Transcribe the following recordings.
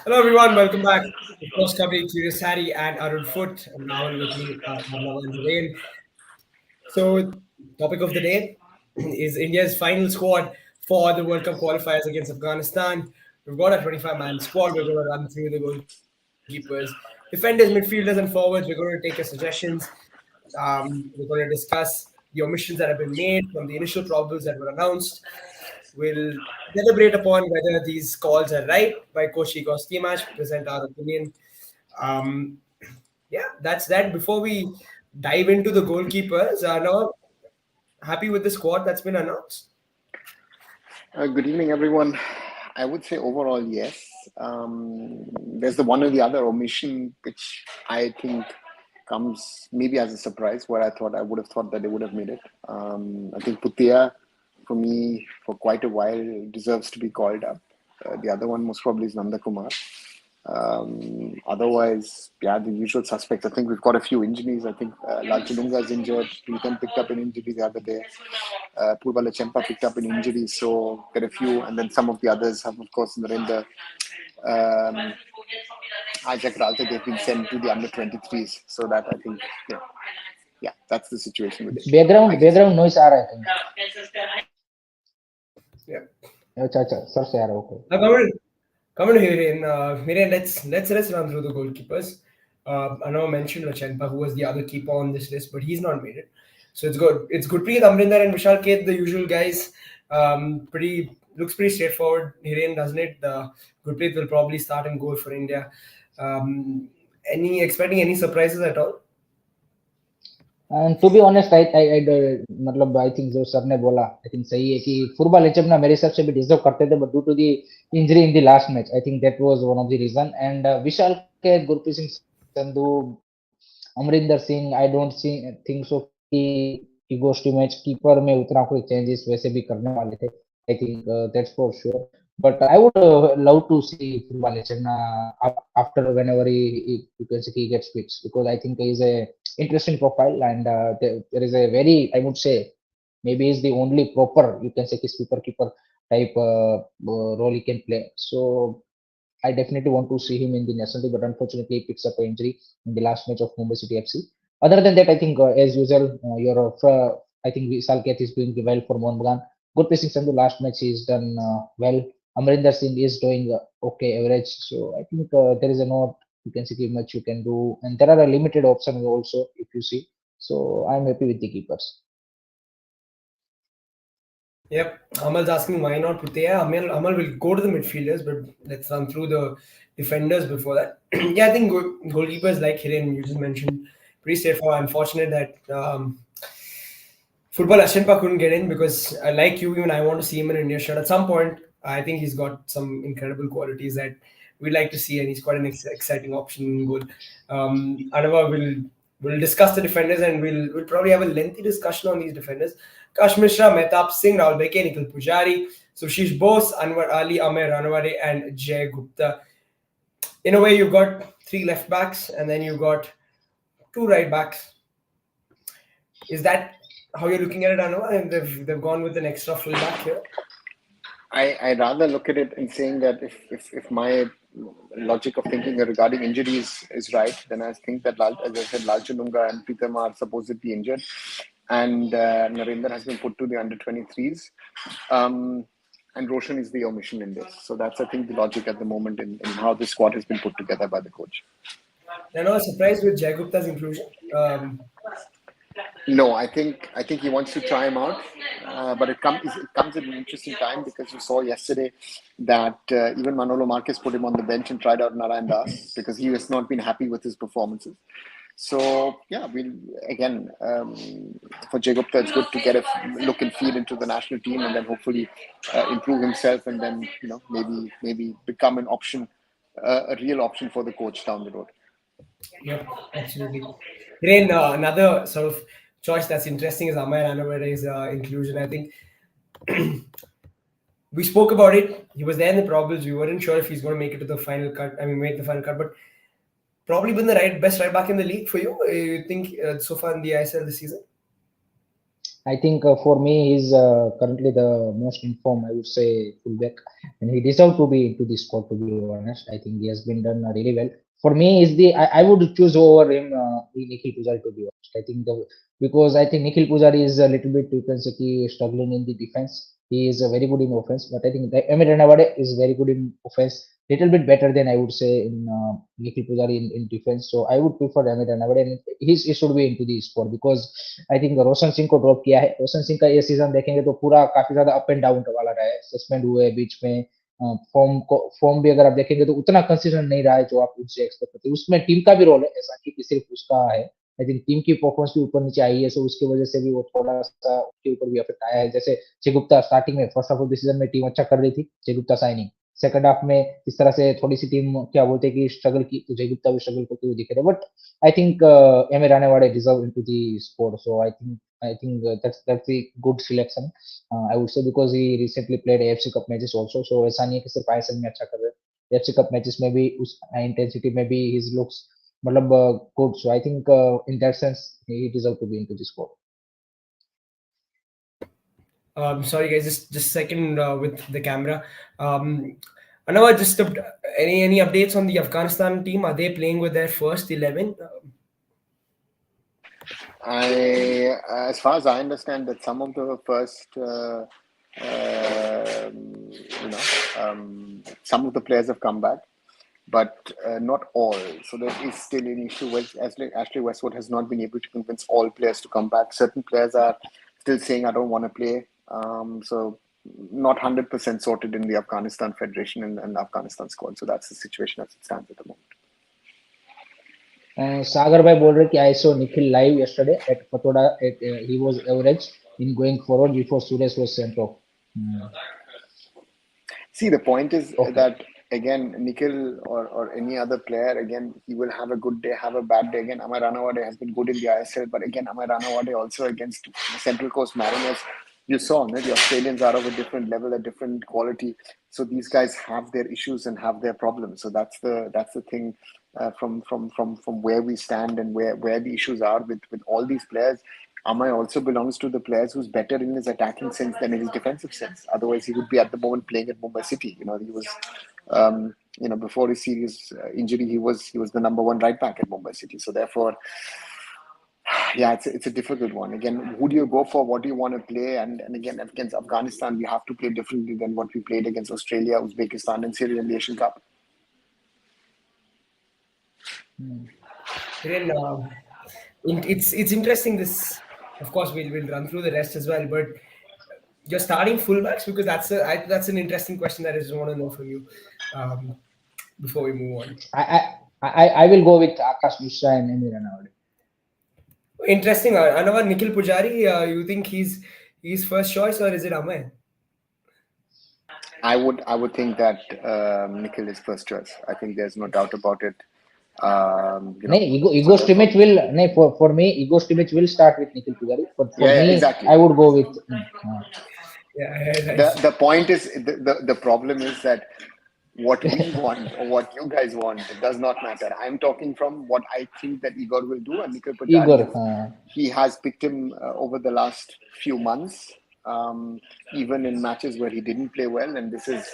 Hello everyone, welcome back to SportsKhabri, Curious Harry and arunfoot, and Rahul with me, Arnav and Hiren. So, topic of the day is India's final squad for the World Cup qualifiers against Afghanistan. We've got a 25-man squad. We're going to run through the goalkeepers, defenders, midfielders, and forwards. We're going to take your suggestions. We're going to discuss the omissions that have been made from the initial probables that were announced. We'll deliberate upon whether these calls are right by Coach Igor Stimac, present our opinion. Um, yeah, that's that. Before we dive into the goalkeepers, now happy with the squad that's been announced. Good evening, everyone. I would say overall, yes. There's the one or the other omission, which I think comes maybe as a surprise, where I would have thought that they would have made it. I think Putia, for me, for quite a while, deserves to be called up. The other one most probably is Nanda Kumar. Otherwise, yeah, the usual suspects. I think we've got a few injuries. I think Lalchalunga is injured. Pritam picked up an injury the other day. Purvala Chempa picked up an injury. So get a few, and then some of the others have, of course, Narendra, Ajak Ralte, they've been sent to the under 23s. So that I think, yeah, yeah, that's the situation with It's India, I guess. background noise आ रहा है कहीं. Yeah. अच्छा sir से आ रहा है. Okay. Now come on here in let's run through the goalkeepers. I know I mentioned Lachenpa, who was the other keeper on this list, but he's not made it. So it's good. It's Gurpreet, Amrinder, and Vishal Keth, the usual guys. Pretty looks pretty straightforward. Hiren, doesn't it? Gurpreet will probably start and goal for India. Any expecting any surprises at all? And to be honest, मतलब I think जो sir ने बोला, I think सही है कि football HF ना मेरे हिसाब से भी डिजर्व करते थे, but due to the injury in the last match, I think that was one of the reason. And विशाल के Gurpreet Singh Sandhu, Amarinder Singh, I don't think so कि goes to match कीपर में उतना कोई changes वैसे भी करने वाले थे. I think that's for sure. But I would love to see football legend after whenever you can say he gets fixed, because I think he's a interesting profile, and there is a very, I would say, maybe he's the only proper, you can say, sweeper keeper type role he can play. So I definitely want to see him in the national team, but unfortunately he picks up an injury in the last match of Mumbai City FC. Other than that, I think as usual, I think Vishal Keth is doing well for Mohan Bagan. Good placing Sandhu last match he's done well. Amrinder Singh is doing okay average. So I think there is a not, you can see much you can do, and there are a limited options also if you see. So I'm happy with the keepers. Yep. Amal's asking why not Putea. Amal will go to the midfielders, but let's run through the defenders before that. Yeah, I think goalkeepers like Hiren, you just mentioned, pretty straightforward. Unfortunate that football Ashimpa couldn't get in because like you, even I want to see him in an India shirt. At some point, I think he's got some incredible qualities that we'd like to see, and he's quite an exciting option in goal. Anava will discuss the defenders, and we'll probably have a lengthy discussion on these defenders. Kash Mishra, Mehtab Singh, Rahul Beke, Nikhil Pujari, Sushish Bose, Anwar Ali, Amer Ranawade, and Jay Gupta. In a way, you've got three left backs, and then you've got two right backs. Is that how you're looking at it, Anwar? And they've gone with an extra full back here. I rather look at it in saying that if my logic of thinking regarding injuries is right, then I think that, as I said, Lalchalunga and Pritam are supposedly injured, and Narendra has been put to the under 23s, and Roshan is the omission in this. So that's, I think, the logic at the moment in how this squad has been put together by the coach. I was surprised with Jay Gupta's inclusion. No, I think he wants to try him out, but it comes at an interesting time, because you saw yesterday that even Manolo Marquez put him on the bench and tried out Narayan Das because he has not been happy with his performances. So yeah, we'll again for Jay Gupta, it's good to get a look and feel into the national team, and then hopefully improve himself, and then maybe become an option, a real option for the coach down the road. Yep, absolutely. Hiren, another sort of choice that's interesting is Amay Ranawade's inclusion. I think we spoke about it. He was there in the probables. We weren't sure if he's going to make it to the final cut. I mean, make the final cut, but probably been the best right back in the league for you. You think so far in the ISL this season? I think for me, he's currently the most informed, I would say, fullback, and he deserved to be into the squad. To be honest, I think he has been done really well. For me, is the I would choose over him Nikhil Pujari. To be honest, I think because I think Nikhil Pujari is a little bit, you can say, struggling in the defense. He is very good in offense, but I think that Emir Ranawade is very good in offense. Little bit better than I would say in Nikhil Pujari in defense. So I would prefer Emir Ranawade, and he should be into the squad because I think Roshan Singh को drop किया है। रोशन सिंह का ये season देखेंगे तो पूरा काफी ज्यादा अप एंड डाउन वाला रहा है, सस्पेंड हुए बीच में। फॉर्म भी अगर आप देखेंगे तो उतना कंसिस्टेंट नहीं रहा है जो आप उससे एक्सपेक्ट करते हैं। उसमें टीम का भी रोल है, ऐसा नहीं कि सिर्फ उसका है। आई थिंक टीम की परफॉर्मेंस भी ऊपर नीचे आई है, सो उसकी वजह से भी वो थोड़ा सा उसके ऊपर भी इफेक्ट आया है। जैसे चेगुप्ता स्टार्टिंग में first half of the season में टीम अच्छा कर रही थी, चेगुप्ता साइनिंग सेकंड हाफ में इस तरह से थोड़ी सी टीम क्या बोलते हैं कि स्ट्रगल की, तो चेगुप्ता भी स्ट्रगल करते हुए दिखे थे। But I think Emir Ranawade deserve into the squad. So I think that's a good selection. I would say because he recently played AFC Cup matches also. So ऐसा नहीं है कि सिर्फ ISL में अच्छा कर रहे हैं, AFC Cup matches में भी उस intensity में भी his looks मतलब good. So I think in that sense he deserve to be into the squad. Sorry guys, just second with the camera. Another just any updates on the Afghanistan team? Are they playing with their first 11? As far as I understand, that some of the first, some of the players have come back, but not all. So there is still an issue with Ashley Westwood has not been able to convince all players to come back. Certain players are still saying, I don't want to play. So not 100% sorted in the Afghanistan Federation and Afghanistan squad. So that's the situation as it stands at the moment. Sagar bhai bol rahe कि I saw Nikhil live yesterday at Patoda. He was average in going forward before Suresh was sent off. See, the point is that again, Nikhil or any other player, again, he will have a good day, have a bad day. Again, Amar Ranawade has been good in the ISL, but again, Amar Ranawade also against Central Coast Mariners. You saw, no? The Australians are of a different level, a different quality. So these guys have their issues and have their problems. So that's the thing from where we stand and where the issues are with all these players. Amay also belongs to the players who's better in his attacking sense than in his defensive sense. Otherwise, he would be at the moment playing at Mumbai City. He was, before his serious injury, he was the number one right back at Mumbai City. So therefore, yeah, it's a difficult one. Again, who do you go for? What do you want to play? And again, against Afghanistan, we have to play differently than what we played against Australia, Uzbekistan, and Syria in the Asian Cup. It's interesting. This, of course, we'll run through the rest as well. But you're starting fullbacks because that's an interesting question that I just want to know from you before we move on. I will go with Akash Mishra and Emir Ranawade. Interesting. Another Nikhil Pujari. You think he's first choice or is it Amay? I would think that Nikhil is first choice. I think there's no doubt about it. Ego Stimich will for me. Ego Stimich will start with Nikhil Pujari, but for me, exactly. I would go with. The point is the problem is that what we want or what you guys want, it does not matter. I'm talking from what I think that Igor will do, and Nikhil Pujari, he has picked him over the last few months, even in matches where he didn't play well, and this is,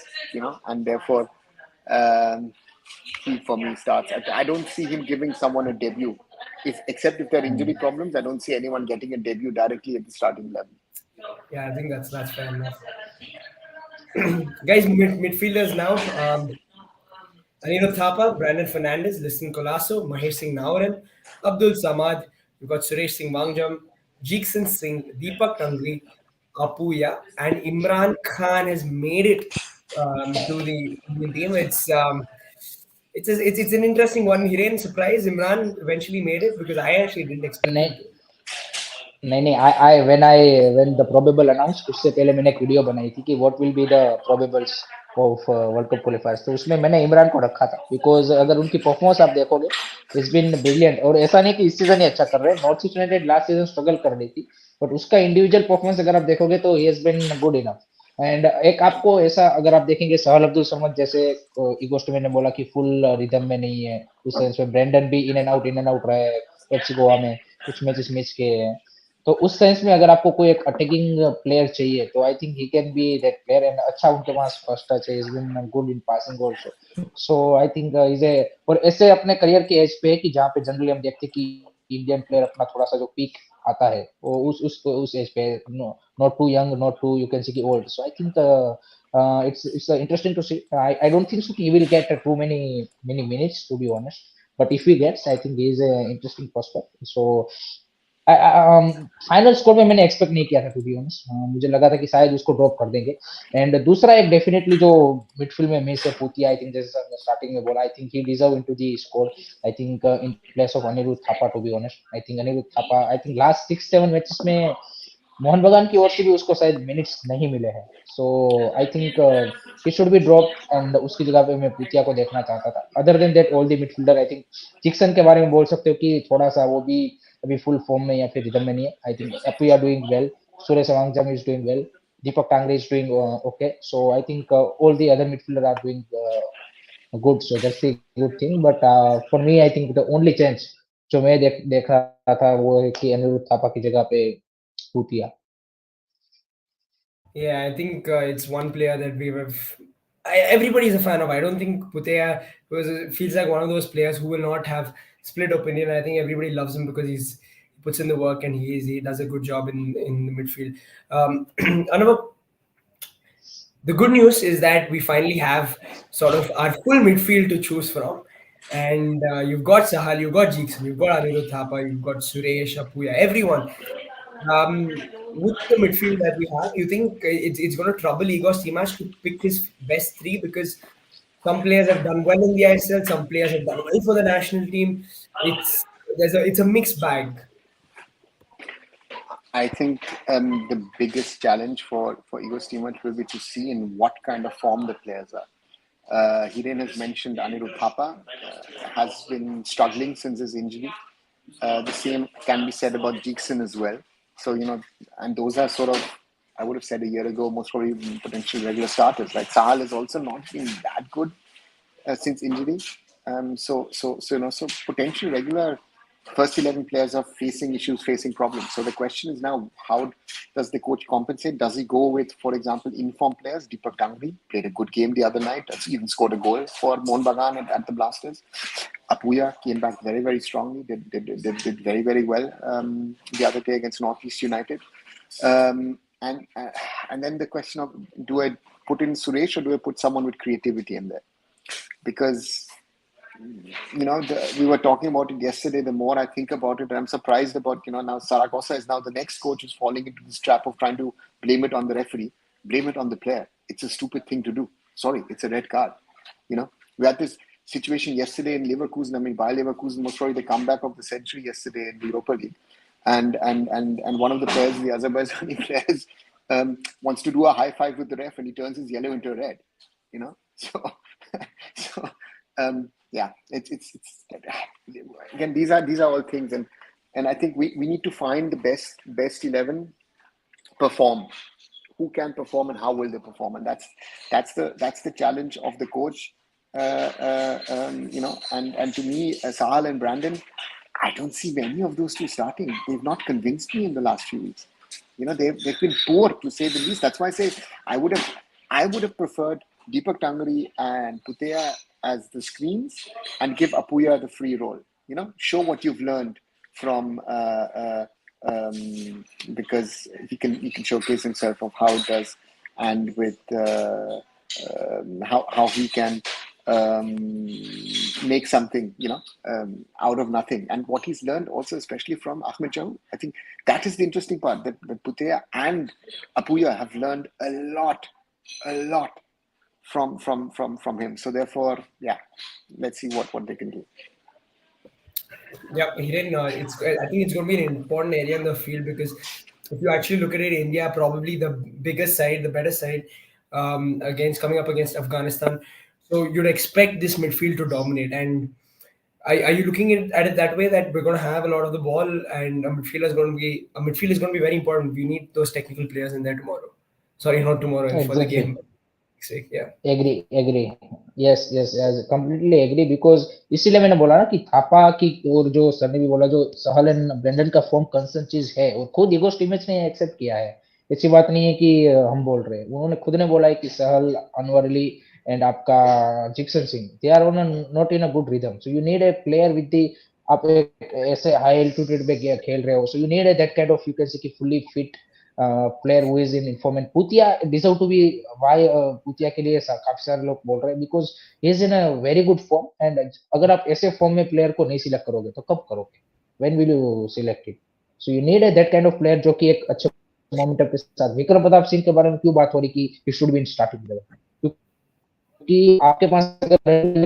and therefore he for me starts. I don't see him giving someone a debut, except if there are injury problems. I don't see anyone getting a debut directly at the starting level. Yeah, I think that's fair enough. Guys, midfielders now. Anino Thapa, Brandon Fernandez, Liston Colasso, Mahesh Singh Nawaran, Abdul Samad. We've got Suresh Singh Wangjam, Jeekson Singh, Deepak Tangri, Apuya, and Imran Khan has made it to the Indian team. It's an interesting one. Hiren, surprise, Imran eventually made it because I actually didn't expect it. नहीं, when the probable announced, उससे पहले मैंने एक video बनाई थी कि what will be the probables of World Cup qualifiers, तो उसमें मैंने इमरान को रखा था because अगर उनकी परफॉर्मेंस आप देखोगे it's been brilliant। और ऐसा नहीं कि इस सीजन ही अच्छा कर रहे हैं, north east United last season struggle कर रही थी, बट उसका इंडिविजुअल परफॉर्मेंस अगर आप देखोगे तो he has been good enough। And एक आपको ऐसा अगर आप देखेंगे सहल अब्दुल समद जैसे इगोस्ट ने बोला कि फुल रिदम में नहीं है, उस सेंस में ब्रेंडन भी इन एंड आउट रहा है एफसी गोवा में, कुछ मैचेस मिस किए हैं, तो उस सेंस में अगर आपको कोई एक अटैकिंग प्लेयर चाहिए तो I think he can be that player and अच्छा उनके पास फर्स्ट टच है, is been good in passing also, so I think is a और ऐसे अपने करियर के एज पे है कि जहाँ पे जनरली हम देखते हैं कि इंडियन प्लेयर अपना थोड़ा सा जो पीक आता है वो उस एज पे, not too young, not too you can see की old, so I think it's interesting to see. I don't think so he will get too many minutes to be honest, but if he gets, I think he is a interesting prospect. So final score में मैंने expect नहीं किया था to be honest, मुझे लगा था कि शायद उसको ड्रॉप कर देंगे। एंड दूसरा एक डेफिनेटली जो मिडफील्ड में मिस है पूतिया, आई थिंक जैसे हमने स्टार्टिंग में बोला, I think he deserve into the score, I think in place of Anirudh Thapa to be honest. I think Anirudh Thapa, I think last 6-7 matches में मोहन बगान की ओर से भी उसको शायद मिनट्स नहीं मिले हैं, so I think he should be drop and उसकी जगह पे मैं पूतिया को देखना चाहता था। Other than that all the midfielder, I think Jeakson के बारे में बोल सकते हो कि थोड़ा सा वो भी अभी फुल फॉर्म में या फिर रिदम में नहीं है। I think Apuia doing well, Suresh Wangjam is doing well, Deepak Tangri is doing okay, so I think all the other midfielder are doing good, so that's the good thing. But for me I think the only change जो मैं देख रहा था वो है कि अनिरुद्ध थापा की जगह पे पूतिया। Yeah, I think it's one player that we have. Everybody's a fan of. I don't think Putea feels like one of those players who will not have split opinion. I think everybody loves him because he puts in the work and he does a good job in the midfield. Another, the good news is that we finally have sort of our full midfield to choose from. And you've got Sahal, you've got Jeekson, you've got Anirudh Thapa, you've got Suresh, Apuya, everyone. With the midfield that we have, you think it's going to trouble Igor Stimac to pick his best three? Because some players have done well in the ISL, some players have done well for the national team. It's a mixed bag. I think the biggest challenge for Igor Stimac will be to see in what kind of form the players are. Hiren has mentioned Anirudh Thapa has been struggling since his injury. The same can be said about Jeekson as well. So, and those are sort of, I would have said a year ago, most probably potential regular starters. Like Sahal has also not been that good since injury. So potential regular first 11 players are facing issues, facing problems. So the question is now, how does the coach compensate? Does he go with, for example, informed players? Deepak Tangri played a good game the other night. Even scored a goal for Mohun Bagan at the Blasters. Apuya came back very, very strongly. Did very, very well the other day against Northeast United. And then the question of, do I put in Suresh or do I put someone with creativity in there? Because we were talking about it yesterday. The more I think about it, I'm surprised about, now Saragossa is now the next coach who's falling into this trap of trying to blame it on the referee, blame it on the player. It's a stupid thing to do. Sorry, it's a red card. We had this situation yesterday in Leverkusen. I mean, by Leverkusen was probably the comeback of the century yesterday in the Europa League. And one of the players, the Azerbaijani players, wants to do a high five with the ref and he turns his yellow into a red, yeah, it's again, these are all things, and I think we need to find the best 11 perform. Who can perform and how will they perform, and that's the challenge of the coach. And to me, Sahal and Brandon, I don't see many of those two starting. They've not convinced me in the last few weeks. They've been poor, to say the least. That's why I say I would have preferred Deepak Tangri and Putea as the screens and give Apuya the free role. Show what you've learned from because he can showcase himself of how it does, and with how he can make something out of nothing, and what he's learned also, especially from Ahmed Jahu. I think that is the interesting part, that Putea and Apuya have learned a lot from him. So therefore, yeah, let's see what they can do. Yeah, Hiren, I think it's going to be an important area in the field, because if you actually look at it, India probably the biggest side, the better side, coming up against Afghanistan. So you'd expect this midfield to dominate. And are you looking at it that way, that we're going to have a lot of the ball and a midfield is going to be very important? We need those technical players in there tomorrow. Sorry, not tomorrow, for the Exactly. game. Yeah. Agree yes yes yes completely agree because इसीलिए मैंने बोला ना कि थापा की और जो sir ने भी बोला जो सहल एंड ब्रेंडन का फॉर्म कंसर्न चीज है और खुद ईगो स्टीमेज ने एक्सेप्ट किया है। ऐसी बात नहीं है कि हम बोल रहे हैं, उन्होंने खुद ने बोला है कि सहल अनवर अली एंड आपका Jeakson Singh they are on not in a good rhythm, so you need a player with the आप एक ऐसे हाई एल्टीट्यूड पे खेल रहे हो, so you need a that kind of you can say कि fully fit player who is in inform and Putia deserve to be why Putia के लिए काफी सारे लोग बोल रहे हैं because he is in a very good form and अगर आप ऐसे फॉर्म में प्लेयर को नहीं सिलेक्ट करोगे तो कब करोगे, when will you select it? So you need a that kind of player जो कि एक अच्छे मोमेंटम के साथ। विक्रम प्रताप सिंह के बारे में क्यों बात हो रही कि he should be in starting eleven, क्योंकि आपके पास अगर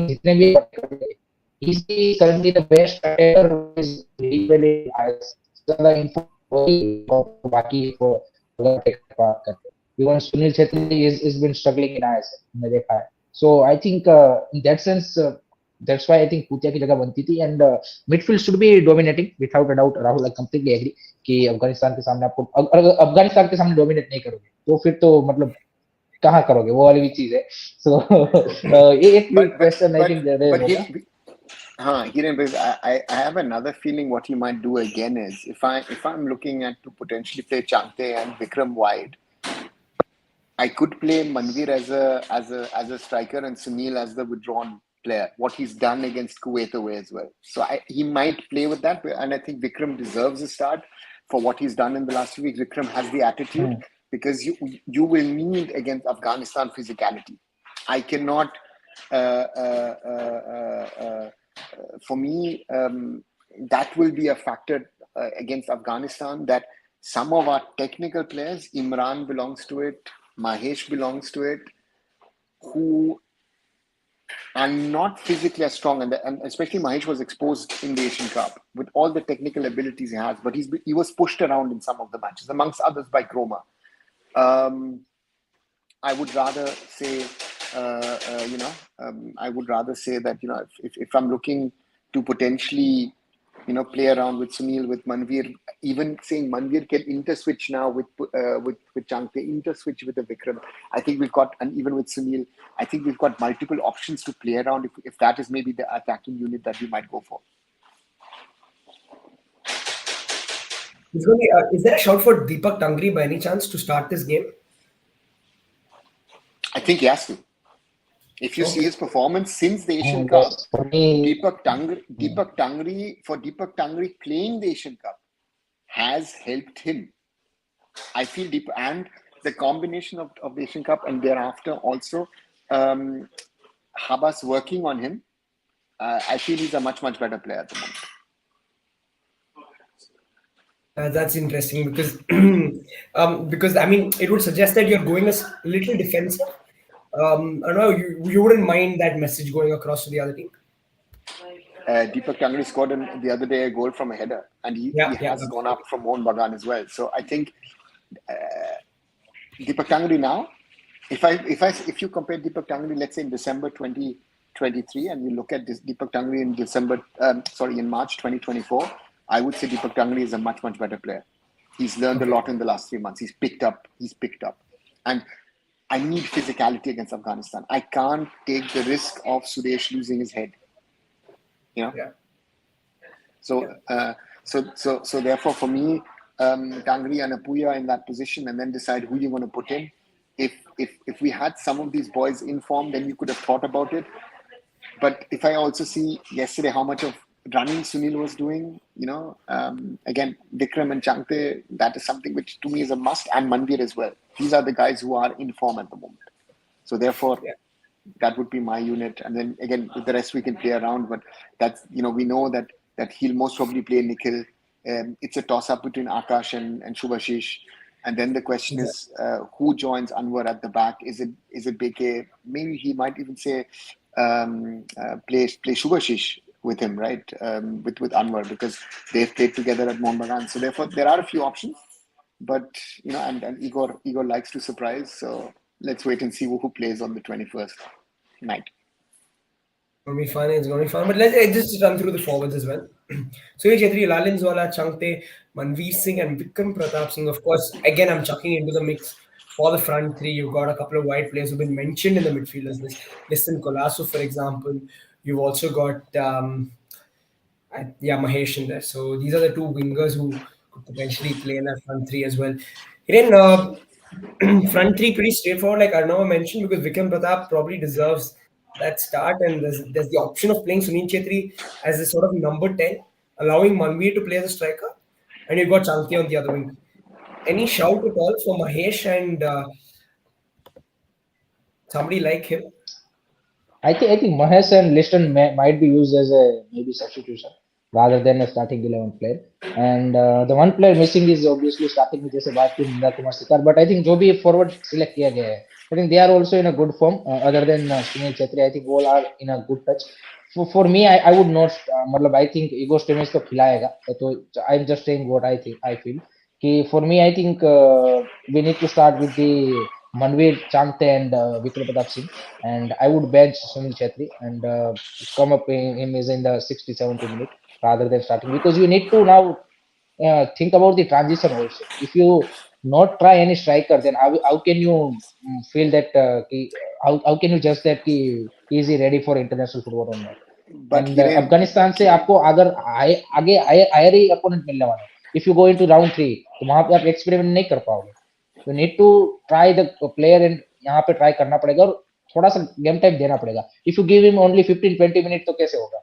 जितने भी he is currently the best attacker is really बाकी even Sunil Chhetri is been struggling in ISL मैंने देखा है, so I think in that sense that's why I think पूतिया की जगह बनती थी and midfield should be dominating without a doubt। Rahul I completely agree कि अफगानिस्तान के सामने आपको अगर अफगानिस्तान के सामने डोमिनेट नहीं करोगे तो फिर तो मतलब कहाँ करोगे, वो वाली भी चीज है। so ये एक क्वेश्चन आई थिंक रेज होगा। Hiren, I have another feeling what he might do again is if I'm looking at to potentially play Chante and Vikram wide, I could play Manvir as a striker and Sunil as the withdrawn player. What he's done against Kuwait away as well. So he might play with that, and I think Vikram deserves a start for what he's done in the last 2 weeks. Vikram has the attitude because you will need against Afghanistan physicality. I cannot. For me, that will be a factor against Afghanistan, that some of our technical players, Imran belongs to it, Mahesh belongs to it, who are not physically as strong. And especially Mahesh was exposed in the Asian Cup with all the technical abilities he has, but he was pushed around in some of the matches, amongst others by Kroma. I would rather say, I would rather say that, if I'm looking to potentially, play around with Sunil, with Manvir, even saying Manvir can interswitch now with Changte, interswitch with the Vikram. I think we've got, and even with Sunil, I think we've got multiple options to play around if that is maybe the attacking unit that we might go for. Is there a shout for Deepak Tangri by any chance to start this game? I think he has to. If you see his performance since the Asian Cup, Deepak Tangri playing the Asian Cup has helped him. I feel and the combination of the Asian Cup and thereafter also Habas working on him, I feel he's a much better player at the moment. That's interesting because I mean it would suggest that you're going a little defensive. I don't know, you wouldn't mind that message going across to the other team. Deepak Tangri scored the other day a goal from a header, and he has gone up from Mohan Bagan as well. So I think Deepak Tangri now, if you compare Deepak Tangri, let's say in December 2023, and you look at this Deepak Tangri in March 2024, I would say Deepak Tangri is a much better player. He's learned a lot in the last 3 months. He's picked up, and I need physicality against Afghanistan. I can't take the risk of Suresh losing his head. So therefore, for me, Tangri and Apuya in that position, and then decide who you want to put in. If we had some of these boys in form, then you could have thought about it. But if I also see yesterday how much of running Sunil was doing, again, Vikram and Changte, that is something which to me is a must, and Manvir as well. These are the guys who are in form at the moment. So therefore, that would be my unit. And then again, with the rest we can play around, but that's, we know that he'll most probably play Nikhil. It's a toss-up between Akash and Shubhashish. And then the question is, who joins Anwar at the back? Is it BK? Maybe he might even say play Shubhashish with him, right? With Anwar, because they've played together at Mohan Bagan. So therefore, there are a few options, but and Igor likes to surprise. So let's wait and see who plays on the 21st night. It's going to be fun. But let's just run through the forwards as well. Surya Chhetri, Lalinzwala, Changte, Manveer Singh, and Vikram Pratap Singh. Of course, again, I'm chucking into the mix for the front three, you've got a couple of wide players who've been mentioned in the midfielders list. Listen, Kolasu, for example. You've also got Mahesh in there. So these are the two wingers who could potentially play in that front three as well. Hiren, front three pretty straightforward, like Arnav mentioned, because Vikram Pratap probably deserves that start, and there's the option of playing Sunil Chetri as a sort of number 10, allowing Manveer to play as a striker, and you've got Chanki on the other wing. Any shout at all for Mahesh and somebody like him? I think Mahesh and Liston might be used as a maybe substitution rather than a starting 11 player. And the one player missing is obviously starting with जैसे बात की निंदा कुमार सिकार. But I think जो भी forward select किया गया है, I think they are also in a good form. Other than Sunil Chhetri, I think all are in a good touch. For me, I would not. मतलब I think Igor Stimac तो खिलाएगा. तो I'm just saying what I think. I feel कि for me, I think we need to start with the Manveer Changte and Vikram Pratap Singh, and I would bench Sunil Chetri and come up in him is in the 60, 70 minute rather than starting, because you need to now think about the transition also. If you not try any striker, then how can you feel that how can you judge that is he ready for international football or not? But And Hiren, Afghanistan से आपको अगर आगे higher ही opponent मिलने वाला है, if you go into round 3, तो वहां पे आप एक्सपेरिमेंट नहीं कर पाओगे. You need to try the player, and यहाँ पे ट्राई करना पड़ेगा और थोड़ा सा गेम टाइम देना पड़ेगा. If you give him only 15-20 minute तो कैसे होगा?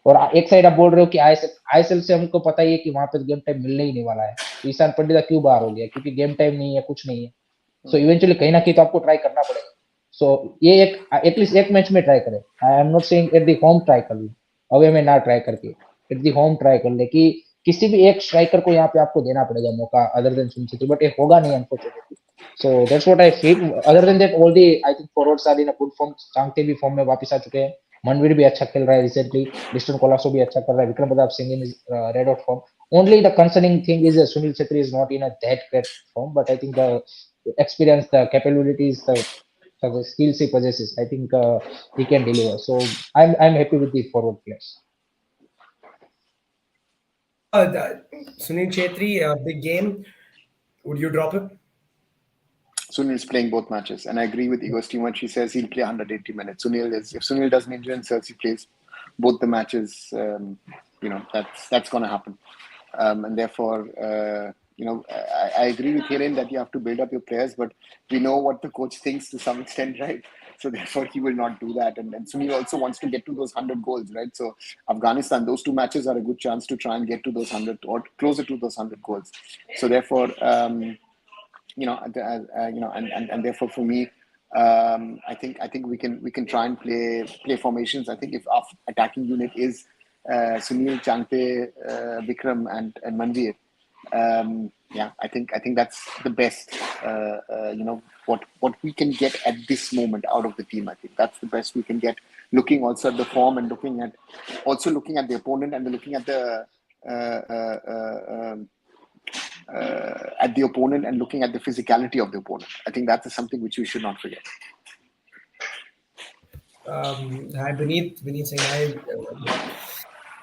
और एक साइड आप बोल रहे हो कि आईएसएल से हमको पता ही है कि वहां पे गेम टाइम मिलने ही नहीं वाला है. तो ईशान पंडित क्यों बाहर हो गया? क्योंकि गेम टाइम नहीं है, कुछ नहीं है. सो इवेंचुअली कहीं ना कहीं तो आपको ट्राई करना पड़ेगा. सो ये एक एटलीस्ट एक मैच में ट्राई करें. I am not saying at the home try कर लो, अवे में ना ट्राई करके एट द होम ट्राई कर ले कि किसी भी एक स्ट्राइकर को यहाँ पे आपको देना पड़ेगा मौका अदर देन सुनचित, बट ये होगा नहीं unfortunately. So that's what I feel. Other than that all the I think forwards are in a good form. Chhangte भी फॉर्म में वापस आ चुके हैं. मनवीर भी अच्छा खेल रहा है रिसेंटली. लिस्टन कोलासो भी अच्छा कर रहा है. Vikram Pratap Singh in red out form. Only the concerning thing is Sunil Chetri is not in a that great form, but I think the experience, the capabilities, the skills he possesses, I think he can deliver. So I'm happy with the forward players. Sunil Chetri, big game. Would you drop him? Sunil's playing both matches, and I agree with Igor Stimac. He says he'll play 180 minutes. If Sunil doesn't injure himself, he plays both the matches. That's going to happen, and therefore, I agree with Hiren that you have to build up your players, but we know what the coach thinks to some extent, right? So therefore, he will not do that. And Sunil also wants to get to those 100 goals, right? So Afghanistan, those two matches are a good chance to try and get to those 100 or closer to those 100 goals. So therefore. And therefore for me, I think we can try and play formations. I think if our attacking unit is Sunil, Changte, Vikram, and Manveer, I think that's the best. What we can get at this moment out of the team. I think that's the best we can get. Looking also at the form and looking at the opponent and looking at the opponent and looking at the physicality of the opponent. I think that's something which we should not forget. Hi, Vineet saying hi.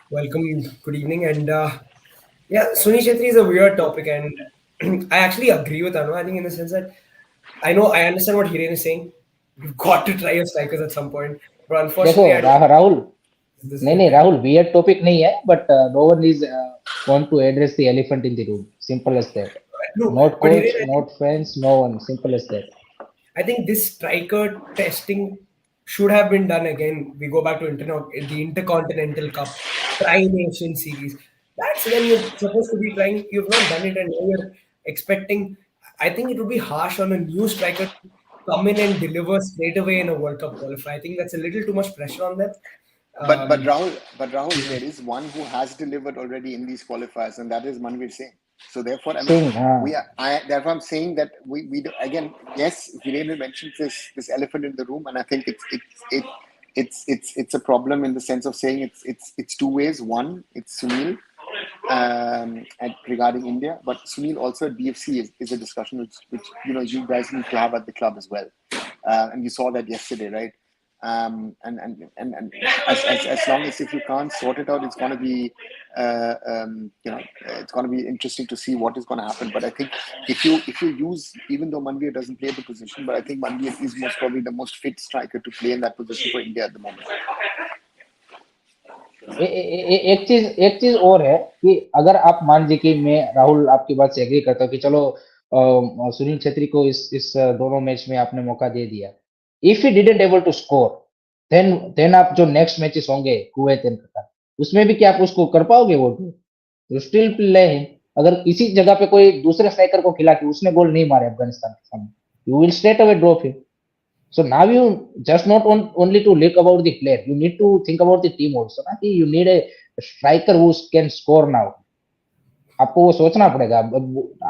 Welcome, good evening. And Sunil Chetri is a weird topic, and I actually agree with Anu. I think in the sense that I understand what Hiren is saying. You've got to try your strikers at some point, but देखो unfortunately, I don't. Rahul, This नहीं नहीं Rahul, weird topic नहीं है, but no one is want to address the elephant in the room. Simple as that. no, Not but coach, Hiren, not fans, no one. Simple as that. I think this striker testing should have been done again. We go back to the Intercontinental Cup, Tri-Nation Series. That's when you're supposed to be trying. You've not done it, and now you're expecting. I think it would be harsh on a new striker to come in and deliver straight away in a World Cup qualifier. I think that's a little too much pressure on them. But Rahul, there is one who has delivered already in these qualifiers, and that is Manveer Singh. So therefore, Singh, therefore I'm saying that we do, again, yes, Hiren mentions this elephant in the room, and I think it's a problem in the sense of saying it's two ways. One, it's Sunil regarding India, but Sunil also at BFC is a discussion which you guys need to have at the club as well, and you saw that yesterday, right? And as long as if you can't sort it out, it's going to be it's going to be interesting to see what is going to happen. But I think if you use, even though Manveer doesn't play the position, but I think Manveer is most probably the most fit striker to play in that position for India at the moment. एक चीज और है कि अगर आप मान लीजिए कि मैं राहुल आपकी बात से एग्री करता हूँ कि चलो सुनील छेत्री को इस दोनों मैच में आपने मौका दे दिया, if he didn't able to score, then आप जो नेक्स्ट मैचेस होंगे कुवैत एंड कतर, उसमें भी क्या आप उसको कर पाओगे? वो तो स्टिल प्ले है। अगर इसी जगह पे कोई दूसरे स्ट्राइकर को खिला के उसने गोल नहीं मारे अफगानिस्तान के सामने, you will straight away drop him. So now you just not only to look about the player, you need to think about the team also. ना कि you need a striker who can score now. आपको वो सोचना पड़ेगा।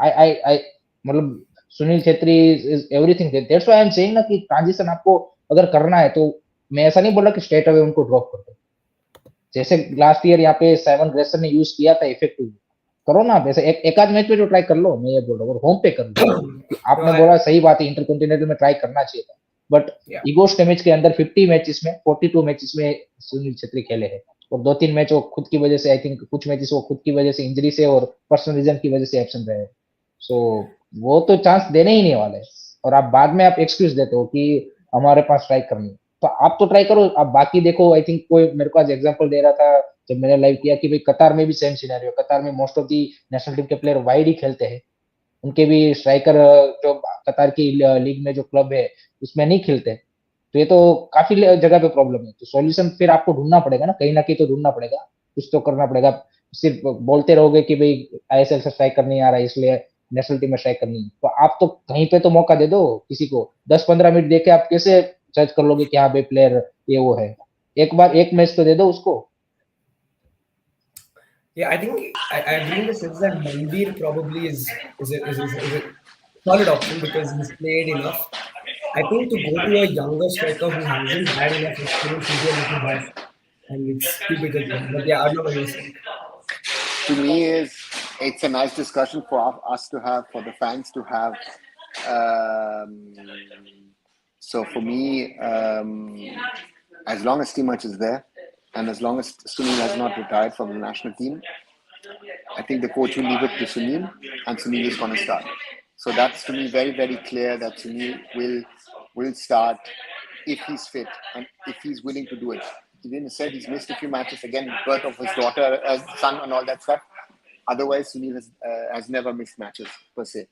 I मतलब Sunil Chhetri is everything. That's why I'm saying ना कि transition आपको अगर करना है तो मैं ऐसा नहीं बोला कि स्ट्रेट अवे उनको ड्रॉप कर दो। जैसे लास्ट ईयर यहाँ पे साइमन ग्रेसन ने यूज किया था इफेक्टिव, करो ना वैसे एक आध मैच में जो ट्राई कर लो, मैं ये बोल रहा हूँ, होम पे कर लो। आपने बोला सही बात है, इंटरकॉन्टिनेंटल में ट्राई करना चाहिए था, बट ईगो स्टेमेज के अंदर 50 मैचेस में 42 मैचेस में सुनील छेत्री खेले हैं और 2-3 मैच वो खुद की वजह से, आई थिंक कुछ मैचेस वो खुद की वजह से इंजरी से और पर्सनल रीजन की वजह से एब्सेंट रहे। सो वो तो चांस देने ही नहीं वाले और आप बाद में आप एक्सक्यूज देते हो कि हमारे पास ट्राई करनी, तो आप तो ट्राई करो, आप बाकी देखो। आई थिंक कोई मेरे को आज एग्जांपल दे रहा था जब मैंने लाइव किया कि भाई कतार में भी सेम सिनेरियो, कतार में most of the national team के प्लेयर वाइड ही खेलते हैं, उनके भी स्ट्राइकर जो कतार की लीग में जो क्लब है उसमें नहीं खेलते, तो ये तो काफी जगह पे प्रॉब्लम है। तो सॉल्यूशन फिर आपको ढूंढना पड़ेगा ना, कहीं ना कहीं तो ढूंढना पड़ेगा, कुछ तो करना पड़ेगा। सिर्फ बोलते रहोगे कि भाई आईएसएल से स्ट्राइक नहीं आ रहा है इसलिए नेशनल टीम में स्ट्राइक करनी है, तो आप तो कहीं पे तो मौका दे दो किसी को। 10-15 मिनट देके आप कैसे जज कर लोगे कि हाँ भाई प्लेयर ये वो है? एक बार एक मैच तो दे दो उसको। Yeah, I think I agree in the sense that Manveer probably is a solid option because he's played enough. I think to go to a younger striker who hasn't had enough experience will be a little rough, and it's too big a game. But yeah, I don't know what you're saying. To me, it's a nice discussion for us to have, for the fans to have. So for me, as long as T-Much is there, and as long as Sunil has not retired from the national team, I think the coach will leave it to Sunil, and Sunil is going to start. So that's to me very, very clear that Sunil will start if he's fit and if he's willing to do it. He didn't said he's missed a few matches, again, birth of his daughter, son, and all that stuff. Otherwise, Sunil has never missed matches per se.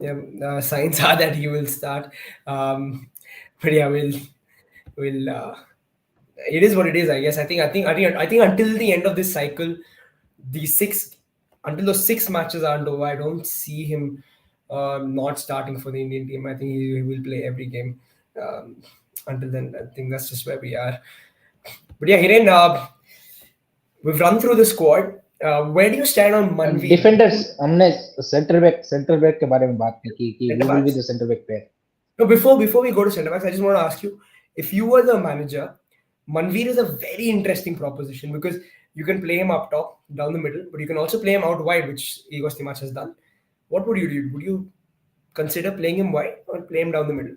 Yeah, signs are that he will start. But yeah, we'll. It is what it is, I guess. I think until the end of this cycle, until those 6 matches aren't over, I don't see him not starting for the Indian team. I think he will play every game. Until then, I think that's just where we are. But yeah, Hiren, we've run through the squad. Where do you stand on Manveer? Defenders हमने centre back के बारे में बात की कि who will be the center back pair. No, before we go to centre backs, I just want to ask you, if you were the manager, Manveer is a very interesting proposition because you can play him up top, down the middle, but you can also play him out wide, which Igor Stimac has done. What would you do? Would you consider playing him wide or play him down the middle?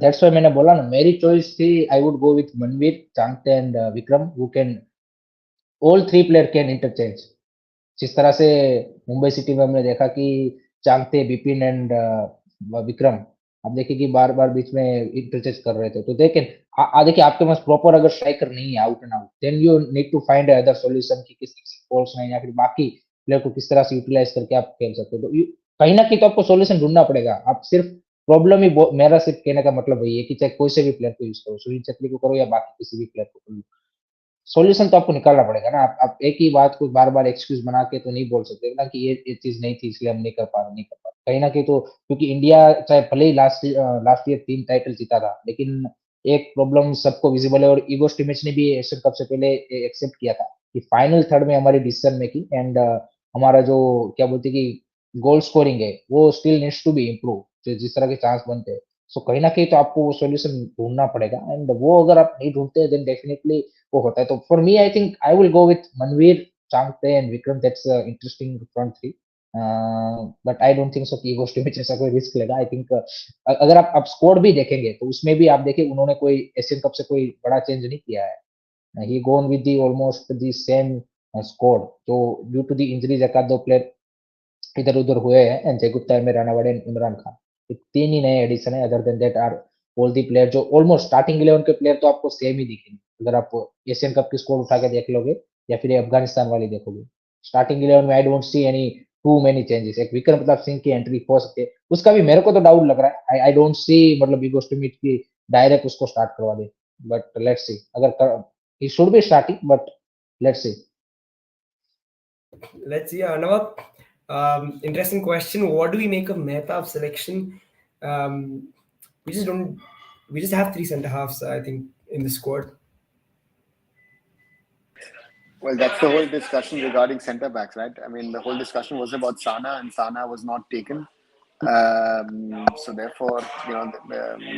That's why मैंने बोला ना, मेरी choice थी, I would go with Manveer, Changte and Vikram, who can, all 3 player can interchange. जिस तरह से Mumbai city में हमने देखा कि चांगते, बिपिन एंड विक्रम, आप देखिए कि बार बार बीच में इंटरचेंज कर रहे थे, तो देखिए आपके पास प्रॉपर अगर स्ट्राइकर नहीं है out and out, then you need to find other solution कि किस फॉल्स नहीं या फिर बाकी प्लेयर को किस तरह से यूटिलाइज करके आप खेल सकते हो। तो कहीं ना कहीं तो आपको सॉल्यूशन ढूंढना पड़ेगा। आप सिर्फ प्रॉब्लम ही, मेरा सिर्फ कहने का मतलब वही है कि चाहे कोई से भी प्लेयर को यूज करो, सुनील छेत्री को करो या बाकी किसी भी प्लेयर को करो, सॉल्यूशन तो आपको निकालना पड़ेगा ना। आप एक ही बात को बार बार एक्सक्यूज बना के तो नहीं बोल सकते ना कि ये चीज नहीं थी इसलिए हम नहीं कर पा रहे। कहीं ना कहीं तो, क्योंकि इंडिया चाहे भले ही लास्ट ईयर 3 टाइटल जीता था, लेकिन एक प्रॉब्लम सबको विजिबल है और ईगो स्टिमेच ने भी एशियन कप से पहले एक्सेप्ट किया था कि फाइनल थर्ड में हमारी डिसीजन मेकिंग एंड हमारा जो क्या बोलते कि गोल स्कोरिंग है वो still needs to be improve, जिस तरह के चांस बनते हैं। सो कहीं ना कहीं तो आपको वो सॉल्यूशन ढूंढना पड़ेगा एंड वो अगर आप नहीं ढूंढते देन डेफिनेटली वो होता है। तो for me I think I will go with Manvir, Chhangte and Vikram, that's interesting front 3 but I don't think so कि ईगो में ऐसा कोई रिस्क लेगा. आई थिंक अगर आप स्क्वाड भी देखेंगे तो उसमें भी आप देखिए उन्होंने कोई एशियन कप से कोई बड़ा चेंज नहीं किया है. He gone with the almost the same squad. तो ड्यू टू दी इंजरीज एक आध दो प्लेयर इधर उधर हुए हैं, एंड जय गुप्ता, रानावड़े, इमरान खान, ये तीन ही नए एडिशन है. Other than that are all the player जो ऑलमोस्ट स्टार्टिंग 11 के प्लेयर तो आपको सेम ही दिखेंगे. अगर आप एशियन कप की स्कोर उठा के देख लोगे या फिर अफगानिस्तान वाली देखोगे, स्टार्टिंग 11 में I don't see any two many changes. एक विक्रम प्रताप सिंह की एंट्री हो सकती है, उसका भी मेरे को तो डाउट लग रहा है. आई डोंट सी मतलब ईगो स्टमिट की डायरेक्ट उसको स्टार्ट करवा दे. बट लेट्स सी, अगर ही should be starting, but let's see. Let's see, Nawab. Interesting question. What do we make of Mehtab's selection? We just don't. We just have three centre halves, I think, in the squad. Well, that's the whole discussion regarding centre backs, right? I mean, the whole discussion was about Sana, and Sana was not taken. So therefore,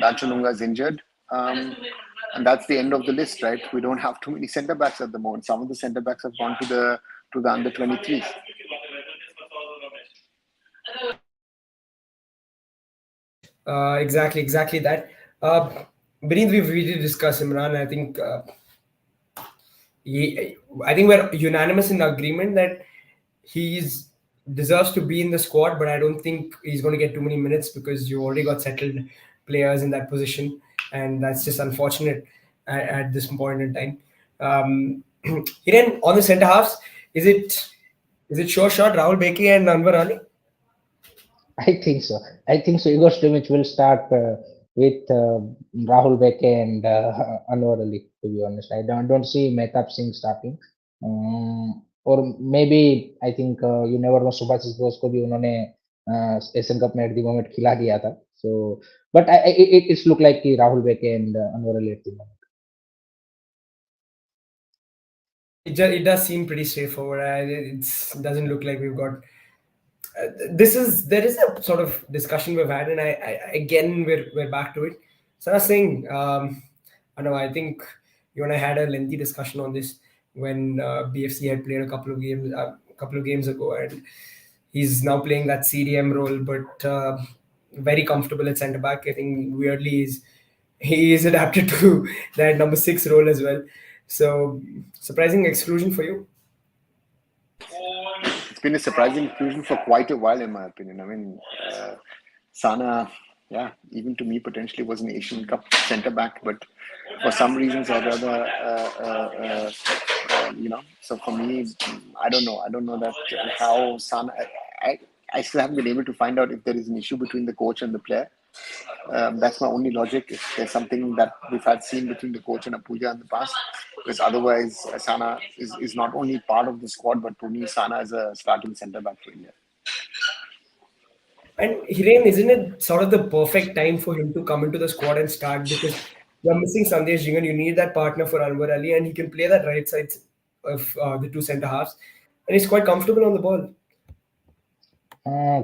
Nachununga is injured. And that's the end of the list, right? We don't have too many centre backs at the moment. Some of the centre backs have gone to the under 23s. Exactly that. Beneath, we did discuss Imran. I think we're unanimous in agreement that he's deserves to be in the squad, but I don't think he's going to get too many minutes because you already got settled players in that position, and that's just unfortunate at this point in time. Hiren, on the centre halves, is it sure shot Rahul Beki and Anwar Ali? I think so. Igor Stimich will start with Rahul Beke and Anwar Ali. To be honest, I don't see Mehtab Singh starting. Or maybe I think you never know. Subhash Bose को भी उन्होंने Asian cup में at the moment खिला दिया था. So, but it's look like कि Rahul Beke and Anwar Ali at the moment. It does seem pretty straightforward. It doesn't look like we've got. There is a sort of discussion we've had, and I again we're back to it. So I was saying, I know I think you and I had a lengthy discussion on this when BFC had played a couple of games ago, and he's now playing that CDM role, but very comfortable at centre back. I think weirdly he is adapted to that number 6 role as well. So surprising exclusion for you. It's been a surprising inclusion for quite a while, in my opinion. I mean, Sana, yeah, even to me potentially was an Asian Cup centre back, but for some reasons or other, So for me, I don't know that how Sana. I still haven't been able to find out if there is an issue between the coach and the player. That's my only logic. If there's something that we've had seen between the coach and Apuja in the past, because otherwise Sana is not only part of the squad, but to me Sana is a starting centre back for India. And Hiren, isn't it sort of the perfect time for him to come into the squad and start, because you're missing Sandesh Jingan, you need that partner for Anwar Ali, and he can play that right side of the two centre halves, and he's quite comfortable on the ball.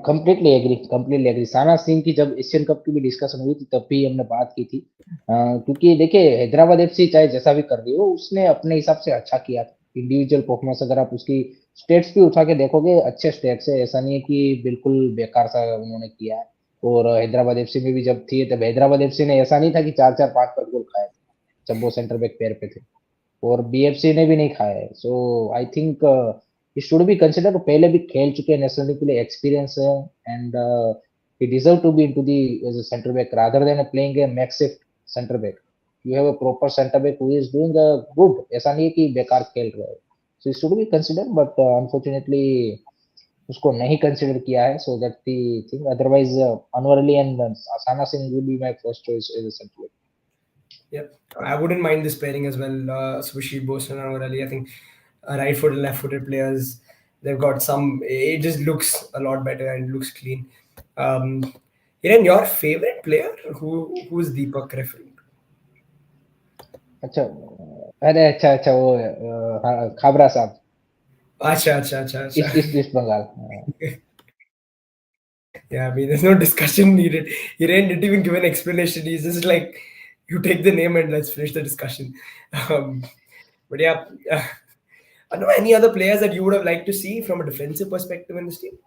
Completely agree. Sana Singh की जब Asian cup की भी discussion हुई थी तब भी हमने बात की थी, क्योंकि देखिए हैदराबाद एफसी चाहे जैसा भी कर रही हो, उसने अपने हिसाब से अच्छा किया था. इंडिविजुअल परफॉर्मेंस अगर आप उसकी स्टेट्स भी उठा के देखोगे, अच्छे स्टेट्स है. ऐसा नहीं है कि बिल्कुल बेकार सा उन्होंने किया है. और हैदराबाद एफसी में भी जब थी तब हैदराबाद एफसी ने ऐसा नहीं था कि 4-4 5-5 गोल खाए जब वो सेंटर बैक पैर पे थे, और बीएफसी ने भी नहीं खाया है. So I think he should be considered. पहले भी खेल चुके हैं नेशनल लीग के लिए, एक्सपीरियंस है, and he deserve to be into the as a center back rather than playing a makeshift center back. You have a proper center back who is doing a good. ऐसा नहीं है कि बेकार खेल रहा है. So he should be considered, but unfortunately उसको नहीं कंसिडर किया है. So that the thing. Otherwise Anwar Ali and Sana Singh would be my first choice as a center back. Yep, I wouldn't mind this pairing as well. Sushi Bose and Anwar Ali. I think right-footed, left-footed players. They've got some. It just looks a lot better and looks clean. Hiren, your favorite player? Who's Deepak referring to? अच्छा, अरे अच्छा वो खाबरा साहब. अच्छा. East Bengal. Yeah, I mean, there's no discussion needed. Hiren didn't even give an explanation. He's just like, you take the name and let's finish the discussion. But yeah, are there any other players that you would have liked to see from a defensive perspective in this team?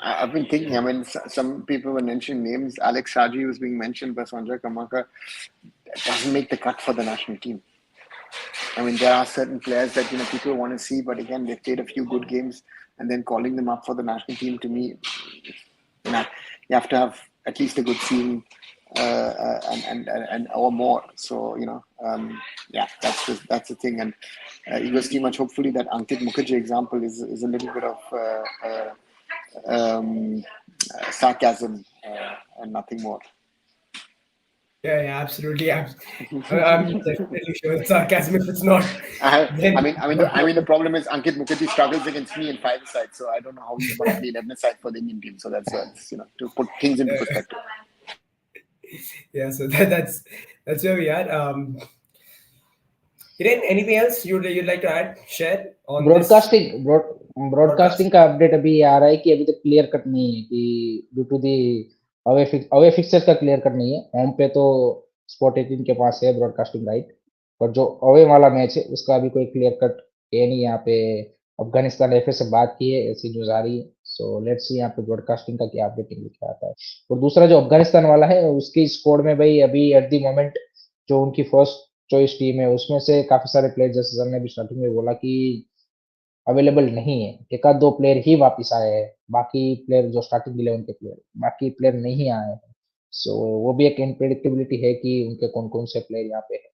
I've been thinking. I mean, some people were mentioning names. Alex Shaji was being mentioned, but Sanjay Kamaka doesn't make the cut for the national team. I mean, there are certain players that people want to see, but again, they've played a few good games, and then calling them up for the national team, to me, you have to have at least a good team and or more. So yeah, that's the thing. And Eagles team much. Hopefully, that Ankit Mukherjee example is a little bit of sarcasm and nothing more. Yeah, absolutely. I'm definitely sure it's sarcasm. If it's not, I then mean, the problem is Ankit Mukherjee struggles against me in 5-a-side, so I don't know how he's going to play 11-a-side for the Indian team. So that's to put things into perspective. yeah. So that's where we are. Hiren, anything else you'd like to add, share on broadcasting this broadcasting का update अभी आ रहा है कि अभी तक clear cut नहीं है कि due to the away fixtures का क्लियर कट नहीं है. होम पे तो स्पॉट 18 के पास है ब्रॉडकास्टिंग राइट, पर जो अवे वाला मैच है उसका अभी कोई क्लियर कट है नहीं. यहाँ पे अफगानिस्तान एफए से बात की है, ऐसी न्यूज आ रही है. सो लेट्स सी यहाँ पे ब्रॉडकास्टिंग का क्या अपडेटिंग लिखा आता है. और दूसरा जो अफगानिस्तान वाला है उसकी स्क्वाड में भाई अभी एट दी मोमेंट जो उनकी फर्स्ट चॉइस टीम है उसमें से काफी सारे प्लेयर, जैसे सर ने भी स्टार्टिंग में बोला कि अवेलेबल नहीं है. एक आध दो प्लेयर ही वापस आए हैं, बाकी प्लेयर जो स्टार्टिंग 11 के प्लेयर बाकी प्लेयर नहीं आए हैं. सो वो भी एक इनप्रेडिक्टेबिलिटी है कि उनके कौन कौन से प्लेयर यहाँ पे है.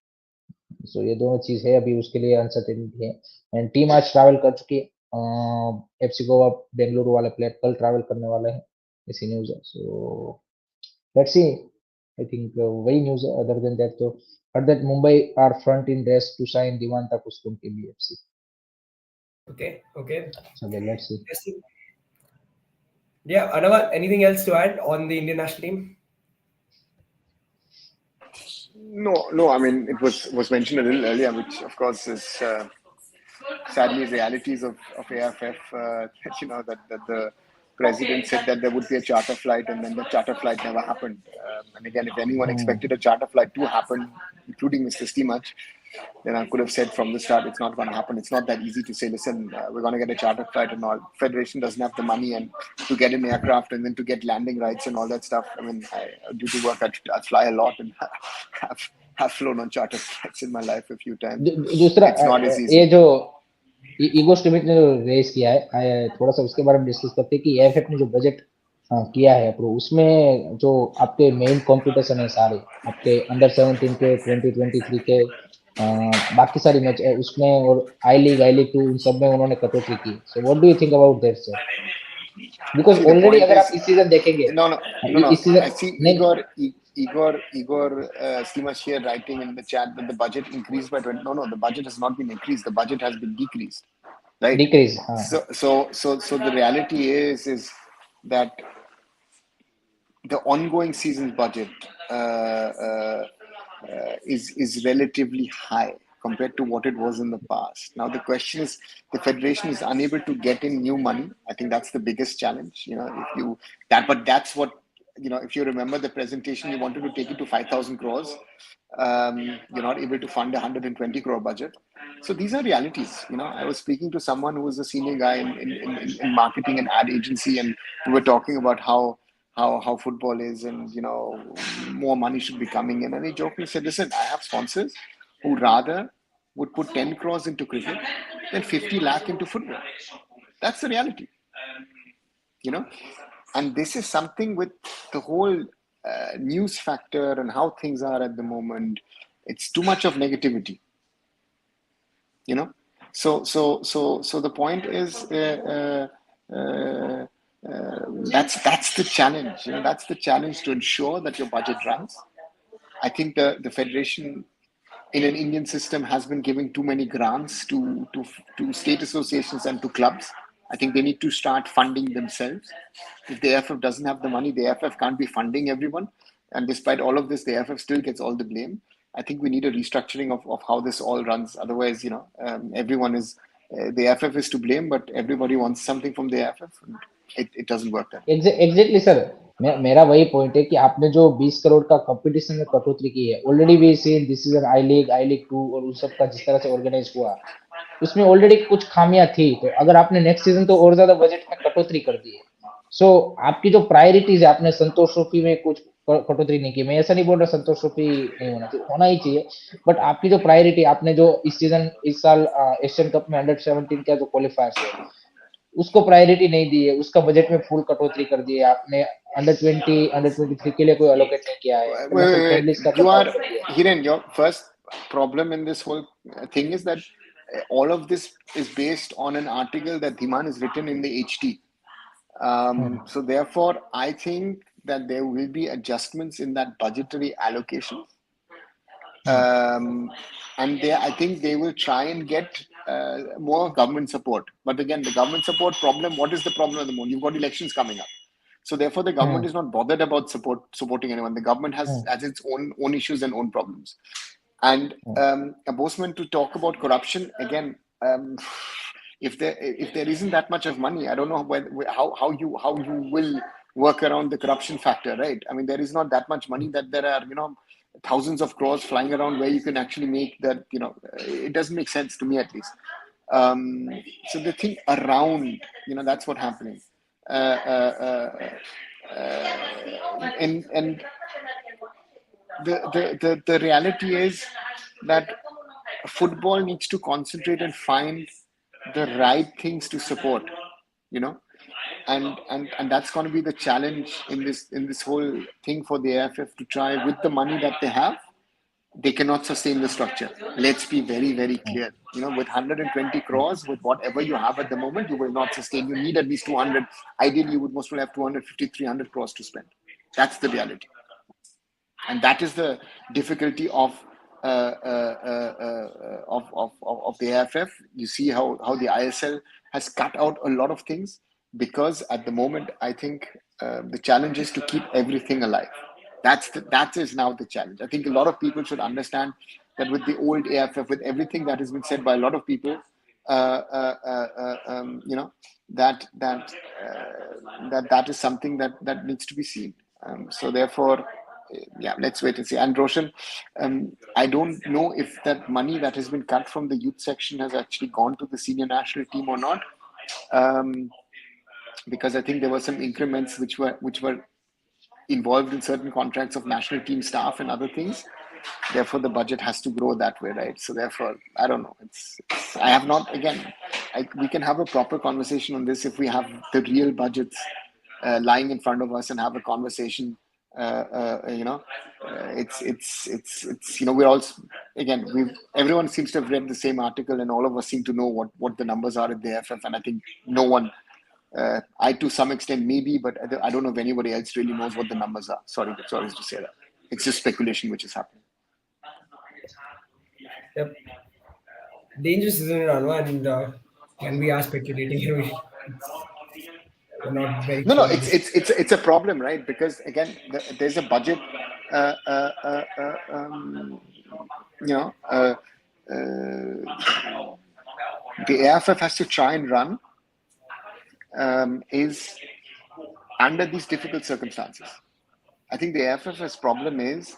सो ये दोनों चीज है, अभी उसके लिए अनसर्टेनिटी है. एंड टीम आज ट्रैवल कर चुकी है. एफसी गोवा बेंगलुरु वाले प्लेयर कल ट्रैवल करने वाले हैं, ऐसी न्यूज है. So let's see. I think वही न्यूज है. अदर देन दैट तो heard that Mumbai are front in race to sign Divanta Kustum to BFC. Okay. So let's see. Yeah, Anava, anything else to add on the Indian national team? No. I mean, it was mentioned a little earlier, which of course is sadly realities of AIFF. That the president said that there would be a charter flight, and then the charter flight never happened. And again, if anyone expected a charter flight to happen, including Mr. Steemach, then I could have said from the start, it's not going to happen. It's not that easy to say, listen, we're going to get a charter flight and all. Federation doesn't have the money and to get an aircraft and then to get landing rights and all that stuff. I mean, due to work, I fly a lot and have flown on charter flights in my life a few times. दूसरा It's not as easy. ये जो ego स्टिमिट ने जो race किया है, थोड़ा सा उसके बारे में डिस्कस करते हैं कि एआईएफएफ ने जो बजट किया है अप्रूव, उसमें जो आपके मेन कॉम्पिटिशन है सारे आपके अंडर 17 के 2023 के बाकी सारी मैच है उसमें, और आई लीग 2 उन सब में उन्होंने कटौती की. So what do you think about that sir? Because already अगर आप इस सीजन देखेंगे इस season Igor Steemach here writing in the chat that the budget increased by 20. No, the budget has not been increased. The budget has been decreased. Right? Decrease. So the reality is that the ongoing season's budget is relatively high compared to what it was in the past. Now the question is, the federation is unable to get in new money. I think that's the biggest challenge. But that's what. If you remember the presentation, you wanted to take it to 5,000 crores. You're not able to fund a 120 crore budget. So these are realities. I was speaking to someone who was a senior guy in marketing and ad agency, and we were talking about how football is, and more money should be coming in. And he jokingly said, "Listen, I have sponsors who rather would put 10 crores into cricket than 50 lakh into football." That's the reality. And this is something with the whole news factor and how things are at the moment. It's too much of negativity. So the point is that's the challenge. That's the challenge, to ensure that your budget runs. I think the federation in an Indian system has been giving too many grants to state associations and to clubs. I think they need to start funding themselves. If the AIFF doesn't have the money, the AIFF can't be funding everyone. And despite all of this, the AIFF still gets all the blame. I think we need a restructuring of how this all runs. Otherwise, everyone is, the AIFF is to blame, but everybody wants something from the AIFF. It doesn't work that. Exactly, sir. मेरा वही point है कि आपने जो 20 करोड़ का competition में कटौती की है, already we seen this is an I league 2 और उस सब का जिस तरह से ऑर्गेनाइज हुआ, उसमें ऑलरेडी कुछ खामियां थी, तो अगर आपने नेक्स्ट सीजन तो और ज्यादा बजट में कटौती कर दी है, सो आपकी जो प्रायोरिटीज है, आपने संतोष ट्रॉफी में कुछ कटौती नहीं की, मैं ऐसा नहीं बोल रहा संतोष ट्रॉफी नहीं होना चाहिए, होना ही चाहिए, बट आपकी जो प्रायोरिटी, आपने जो इस सीजन इस साल एशियन कप में अंडर 17 का जो क्वालिफायर्स है उसको प्रायोरिटी नहीं दी है, उसका बजट में फुल कटौती कर दी है आपने, अंडर 20 अंडर 23 के लिए कोई एलोकेट नहीं किया है, Wait, इंटरनेशनल wait, फ्रेंडलीज का wait. You cut are out कर दिया है। Hiren. Your first problem in this whole thing is that all of this is based on an article that Dhiman has written in the HT. So therefore, I think that there will be adjustments in that budgetary allocation. And I think they will try and get more government support. But again, the government support problem, what is the problem at the moment? You've got elections coming up. So therefore, the government is not bothered about supporting anyone. The government has its own issues and own problems. And a boastman to talk about corruption again. If there isn't that much of money, I don't know how you will work around the corruption factor, right? I mean, there is not that much money that there are thousands of crores flying around where you can actually make that. It doesn't make sense to me at least. So the thing around, that's what happening. And the reality is that football needs to concentrate and find the right things to support, and that's going to be the challenge in this whole thing for the AIFF to try with the money that they have. They cannot sustain the structure. Let's be very, very clear. With 120 crores, with whatever you have at the moment, you will not sustain. You need at least 200. Ideally, you would most will have 250, 300 crores to spend. That's the reality. And that is the difficulty of the AIFF. You see how the ISL has cut out a lot of things, because at the moment, I think the challenge is to keep everything alive. That is now the challenge. I think a lot of people should understand that with the old AIFF, with everything that has been said by a lot of people, that is something that needs to be seen. So therefore, yeah, let's wait and see. And Roshan, I don't know if that money that has been cut from the youth section has actually gone to the senior national team or not, because I think there were some increments which were involved in certain contracts of national team staff and other things. Therefore, the budget has to grow that way, right? So therefore, I don't know. I have not, again, we can have a proper conversation on this if we have the real budgets lying in front of us and have a conversation. It's we're all, again, everyone seems to have read the same article, and all of us seem to know what the numbers are at the AIFF, and I think no one, I to some extent maybe, but I don't know if anybody else really knows what the numbers are. Sorry to say that. It's just speculation which is happening. Yep. Dangerous, isn't it, Anwa? And can we are speculating here? We're not very No, clear. it's a problem, right? Because again, there's a budget. The AIFF has to try and run is under these difficult circumstances. I think the AIFF's problem is,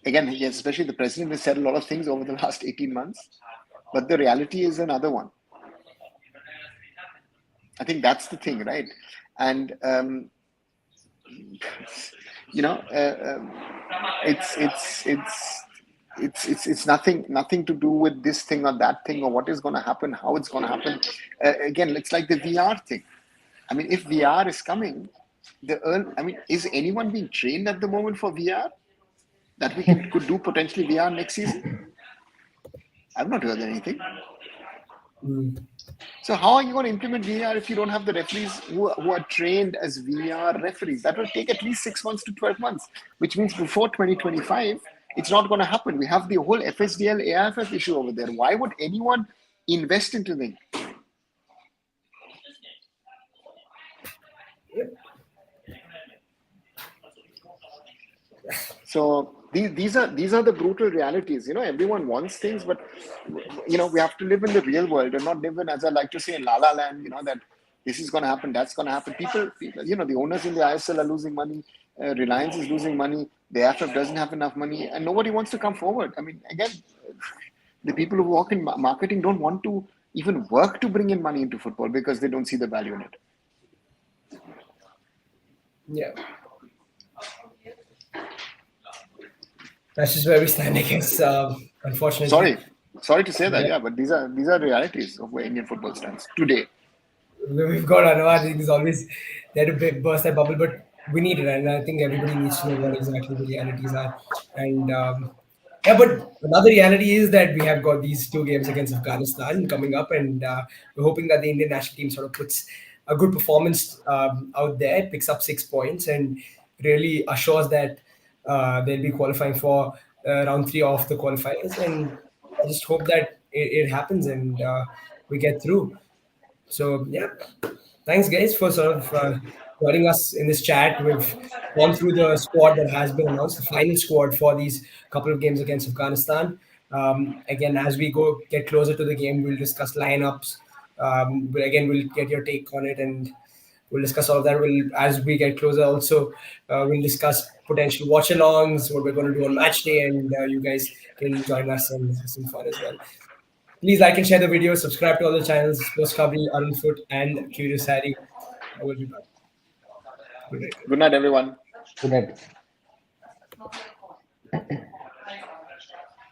again, yes, especially the president has said a lot of things over the last 18 months, but the reality is another one. I think that's the thing, right? And it's nothing to do with this thing or that thing or what is going to happen, how it's going to happen. Again, it's like the VR thing. I mean, if VR is coming, is anyone being trained at the moment for VR? That we could do potentially VR next season? I've not heard anything. So how are you going to implement VR if you don't have the referees who are trained as VR referees? That will take at least 6 months to 12 months, which means before 2025, it's not going to happen. We have the whole FSDL AIFF issue over there. Why would anyone invest into them? So these are the brutal realities. Everyone wants things, but we have to live in the real world and not live in, as I like to say, in La La Land. That this is going to happen, that's going to happen. People, the owners in the ISL are losing money. Reliance is losing money. The AIFF doesn't have enough money, and nobody wants to come forward. I mean, again, The people who work in marketing don't want to even work to bring in money into football because they don't see the value in it. Yeah. That's just where we stand, I guess. Unfortunately. Sorry to say that, yeah, but these are realities of where Indian football stands today. We've got Anwar. I think is always there to burst that bubble, but we need it, and I think everybody needs to know what exactly the realities are. And yeah, but another reality is that we have got these two games against Afghanistan coming up, and we're hoping that the Indian national team sort of puts a good performance out there, picks up 6 points, and really assures that they'll be qualifying for round three of the qualifiers. And I just hope that it happens and we get through. So yeah, thanks guys for sort of joining us in this chat. We've gone through the squad that has been announced, the final squad for these couple of games against Afghanistan. Again, as we get closer to the game, we'll discuss lineups. But again, we'll get your take on it, and we'll discuss all of that. As we get closer, also we'll discuss potential watch-alongs, what we're going to do on match day, and you guys can join us and have some fun as well. Please like and share the video. Subscribe to all the channels: SportsKhabri, arunfoot, and Curious Harry. I will be back. Good night. Good night, everyone. Good night.